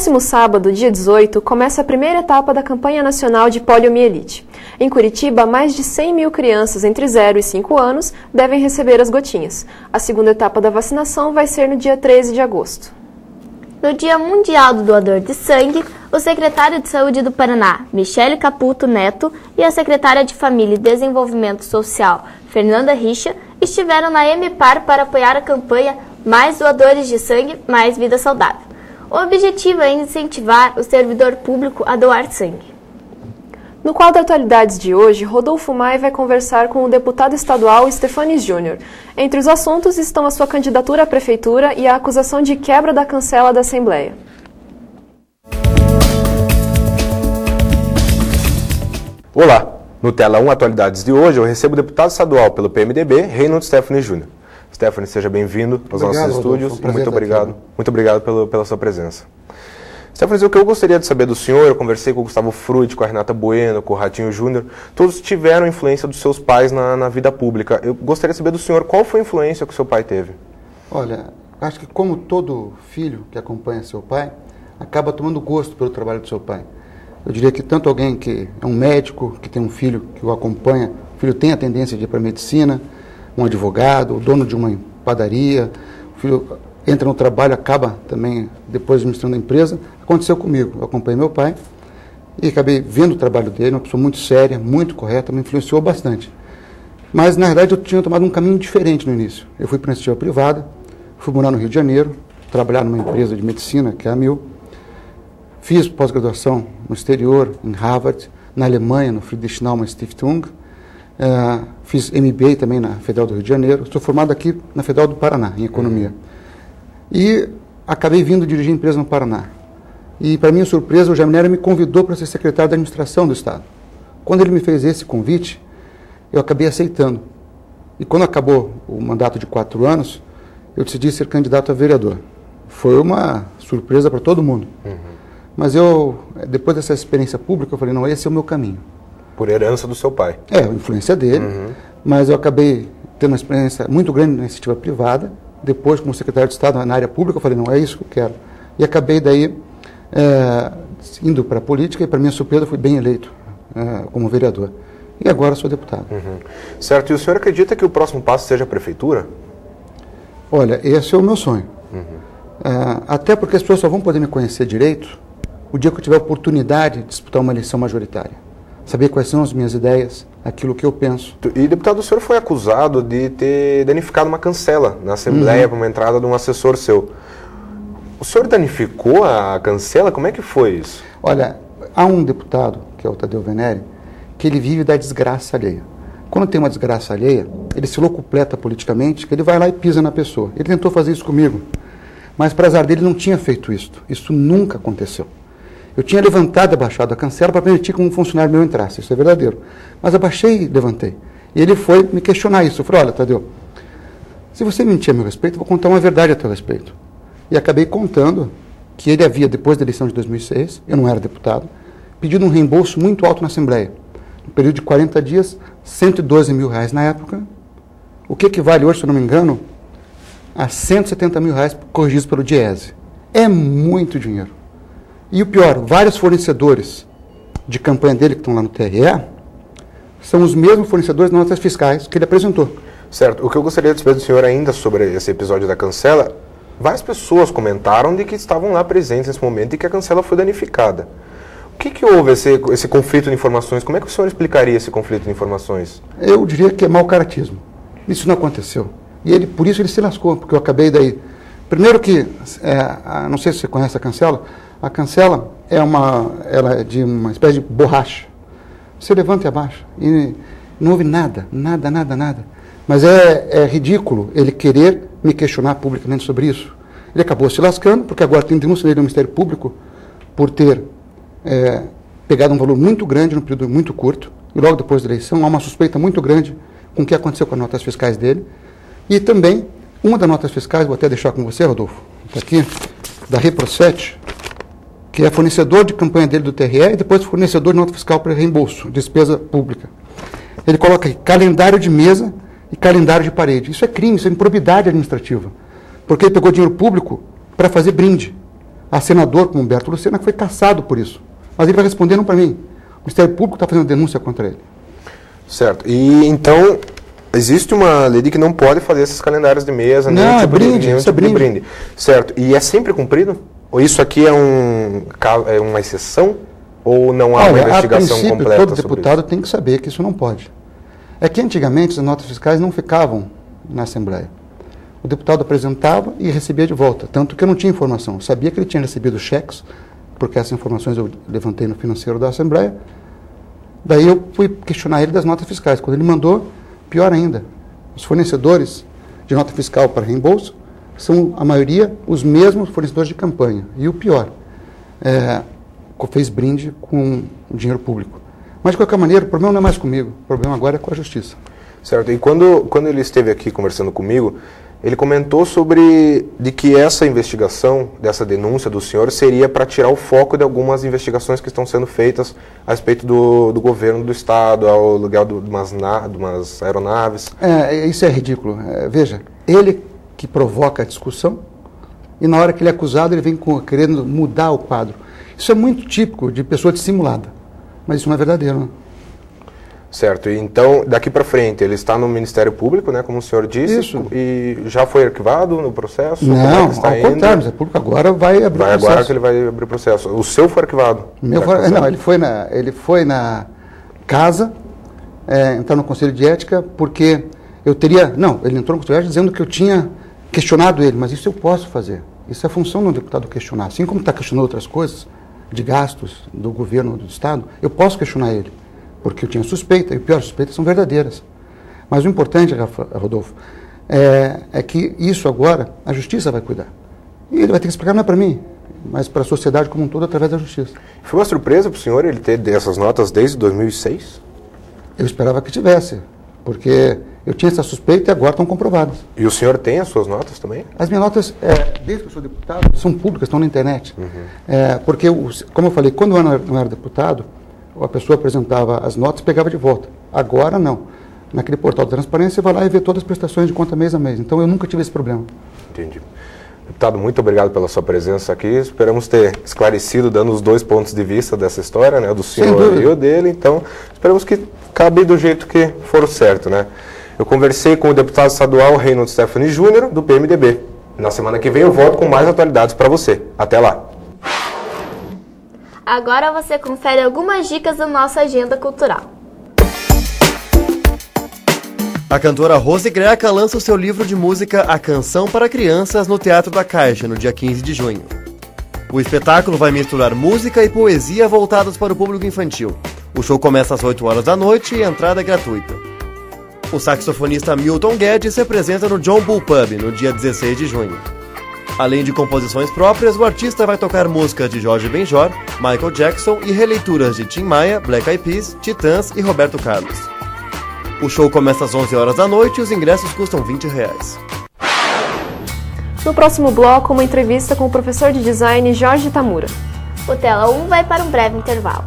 próximo sábado, dia 18, começa a primeira etapa da campanha nacional de poliomielite. Em Curitiba, mais de 100 mil crianças entre 0 e 5 anos devem receber as gotinhas. A segunda etapa da vacinação vai ser no dia 13 de agosto. No Dia Mundial do Doador de Sangue, o secretário de Saúde do Paraná, Michele Caputo Neto, e a secretária de Família e Desenvolvimento Social, Fernanda Richa, estiveram na EMPAR para apoiar a campanha Mais Doadores de Sangue, Mais Vida Saudável. O objetivo é incentivar o servidor público a doar sangue. No quadro Atualidades de hoje, Rodolfo Maia vai conversar com o deputado estadual Stefanes Júnior. Entre os assuntos estão a sua candidatura à prefeitura e a acusação de quebra da cancela da Assembleia. Olá! No Tela 1 Atualidades de hoje, eu recebo o deputado estadual pelo PMDB, Reinaldo Stefanes Júnior. Stefanes, seja bem-vindo aos nossos estúdios e muito obrigado pela sua presença. Stefanes, o que eu gostaria de saber do senhor, eu conversei com o Gustavo Frutti, com a Renata Bueno, com o Ratinho Júnior, todos tiveram influência dos seus pais na vida pública. Eu gostaria de saber do senhor qual foi a influência que o seu pai teve. Olha, acho que como todo filho que acompanha seu pai, acaba tomando gosto pelo trabalho do seu pai. Eu diria que tanto alguém que é um médico, que tem um filho que o acompanha, o filho tem a tendência de ir para a medicina, um advogado, o dono de uma padaria, o filho entra no trabalho, acaba também depois administrando a empresa. Aconteceu comigo, eu acompanhei meu pai e acabei vendo o trabalho dele, uma pessoa muito séria, muito correta, me influenciou bastante. Mas na verdade eu tinha tomado um caminho diferente no início. Eu fui para uma iniciativa privada, fui morar no Rio de Janeiro, trabalhar numa empresa de medicina, que é a Mil. Fiz pós-graduação no exterior, em Harvard, na Alemanha, no Friedrich Naumann Stiftung. Fiz MBA também na Federal do Rio de Janeiro. Sou formado aqui na Federal do Paraná, em Economia. E acabei vindo dirigir empresa no Paraná. E, para minha surpresa, o Jaminera me convidou para ser secretário da administração do Estado. Quando ele me fez esse convite, eu acabei aceitando. E quando acabou o mandato de 4 anos, eu decidi ser candidato a vereador. Foi uma surpresa para todo mundo. Mas eu, depois dessa experiência pública, eu falei, não, esse é o meu caminho. Por herança do seu pai. É, a influência dele, mas eu acabei tendo uma experiência muito grande na iniciativa privada. Depois, como secretário de Estado na área pública, eu falei, não, é isso que eu quero. E acabei daí indo para a política e, para minha surpresa, fui bem eleito como vereador. E agora sou deputado. Certo, e o senhor acredita que o próximo passo seja a prefeitura? Olha, esse é o meu sonho. Até porque as pessoas só vão poder me conhecer direito o dia que eu tiver a oportunidade de disputar uma eleição majoritária. Saber quais são as minhas ideias, aquilo que eu penso. E, deputado, o senhor foi acusado de ter danificado uma cancela na Assembleia para uma entrada de um assessor seu. O senhor danificou a cancela? Como é que foi isso? Olha, há um deputado, que é o Tadeu Venere, que ele vive da desgraça alheia. Quando tem uma desgraça alheia, ele se locupleta politicamente, que ele vai lá e pisa na pessoa. Ele tentou fazer isso comigo, mas para azar dele não tinha feito isso. Isso nunca aconteceu. Eu tinha levantado e abaixado a cancela para permitir que um funcionário meu entrasse, isso é verdadeiro. Mas abaixei e levantei. E ele foi me questionar isso. Eu falei, olha, Tadeu, se você mentir a meu respeito, eu vou contar uma verdade a teu respeito. E acabei contando que ele havia, depois da eleição de 2006, eu não era deputado, pedido um reembolso muito alto na Assembleia. No período de 40 dias, R$112 mil na época, o que equivale hoje, se eu não me engano, a R$170 mil corrigidos pelo Diese. É muito dinheiro. E o pior, vários fornecedores de campanha dele que estão lá no TRE são os mesmos fornecedores de notas fiscais que ele apresentou. Certo. O que eu gostaria de saber do senhor ainda sobre esse episódio da cancela, várias pessoas comentaram de que estavam lá presentes nesse momento e que a cancela foi danificada. O que houve esse conflito de informações? Como é que o senhor explicaria esse conflito de informações? Eu diria que é mau caratismo. Isso não aconteceu. E por isso ele se lascou, porque eu acabei daí. Primeiro que, não sei se você conhece a cancela ela é de uma espécie de borracha. Você levanta e abaixa e não houve nada. Mas é ridículo ele querer me questionar publicamente sobre isso. Ele acabou se lascando, porque agora tem denúncia dele no Ministério Público por ter pegado um valor muito grande num período muito curto, e logo depois da eleição há uma suspeita muito grande com o que aconteceu com as notas fiscais dele. E também, uma das notas fiscais, vou até deixar com você, Rodolfo, está aqui, da Reprocet, que é fornecedor de campanha dele do TRE e depois fornecedor de nota fiscal para reembolso, despesa pública. Ele coloca aí calendário de mesa e calendário de parede. Isso é crime, isso é improbidade administrativa. Porque ele pegou dinheiro público para fazer brinde. Há senador como Humberto Lucena que foi cassado por isso. Mas ele vai responder não para mim. O Ministério Público está fazendo denúncia contra ele. Certo. E então, existe uma lei de que não pode fazer esses calendários de mesa, não, nenhum é tipo, brinde, nenhum isso é tipo de brinde. brinde. Certo. E é sempre cumprido? Ou isso aqui é uma exceção? Ou não há uma investigação a princípio, completa todo sobre deputado isso? tem que saber que isso não pode. É que antigamente as notas fiscais não ficavam na Assembleia. O deputado apresentava e recebia de volta, tanto que eu não tinha informação. Eu sabia que ele tinha recebido cheques, porque essas informações eu levantei no financeiro da Assembleia. Daí eu fui questionar ele das notas fiscais. Quando ele mandou, pior ainda, os fornecedores de nota fiscal para reembolso são, a maioria, os mesmos fornecedores de campanha. E o pior, fez brinde com dinheiro público. Mas, de qualquer maneira, o problema não é mais comigo, o problema agora é com a Justiça. Certo. E quando ele esteve aqui conversando comigo, ele comentou sobre de que essa investigação, dessa denúncia do senhor, seria para tirar o foco de algumas investigações que estão sendo feitas a respeito do governo do Estado, ao lugar de umas aeronaves. Isso é ridículo. Veja, ele que provoca a discussão e na hora que ele é acusado ele vem querendo mudar o quadro. Isso é muito típico de pessoa dissimulada, mas isso não é verdadeiro, né? Certo, e então daqui para frente ele está no Ministério Público, né, como o senhor disse, isso. E já foi arquivado no processo? Não, como é que está ao contrário, o Ministério Público agora vai abrir o processo. Agora que ele vai abrir o processo. O seu foi arquivado? Não, ele foi na casa, entrar no Conselho de Ética, porque eu teria... Não, ele entrou no Conselho de Ética dizendo que eu tinha questionado ele, mas isso eu posso fazer. Isso é função do deputado questionar. Assim como está questionando outras coisas, de gastos do governo do Estado, eu posso questionar ele. Porque eu tinha suspeita, e pior, as suspeitas são verdadeiras. Mas o importante, Rodolfo, é que isso agora a Justiça vai cuidar. E ele vai ter que explicar não é para mim, mas para a sociedade como um todo através da Justiça. Foi uma surpresa para o senhor ele ter essas notas desde 2006? Eu esperava que tivesse, porque eu tinha essa suspeita e agora estão comprovadas. E o senhor tem as suas notas também? As minhas notas, desde que eu sou deputado, são públicas, estão na internet. Porque, como eu falei, quando eu não era deputado, a pessoa apresentava as notas e pegava de volta. Agora, não. Naquele portal de transparência, você vai lá e vê todas as prestações de conta mês a mês. Então, eu nunca tive esse problema. Entendi. Deputado, muito obrigado pela sua presença aqui. Esperamos ter esclarecido, dando os dois pontos de vista dessa história, né? Do senhor e o dele. Então, esperamos que cabe do jeito que for o certo, né? Eu conversei com o deputado estadual Reinaldo Stephanie Júnior, do PMDB. Na semana que vem eu volto com mais atualidades para você. Até lá! Agora você confere algumas dicas da nossa agenda cultural. A cantora Rose Greca lança o seu livro de música A Canção para Crianças no Teatro da Caixa, no dia 15 de junho. O espetáculo vai misturar música e poesia voltadas para o público infantil. O show começa às 8 horas da noite e a entrada é gratuita. O saxofonista Milton Guedes se apresenta no John Bull Pub, no dia 16 de junho. Além de composições próprias, o artista vai tocar músicas de Jorge Benjor, Michael Jackson e releituras de Tim Maia, Black Eyed Peas, Titãs e Roberto Carlos. O show começa às 11 horas da noite e os ingressos custam R$20. No próximo bloco, uma entrevista com o professor de design Jorge Tamura. O Tela 1 vai para um breve intervalo.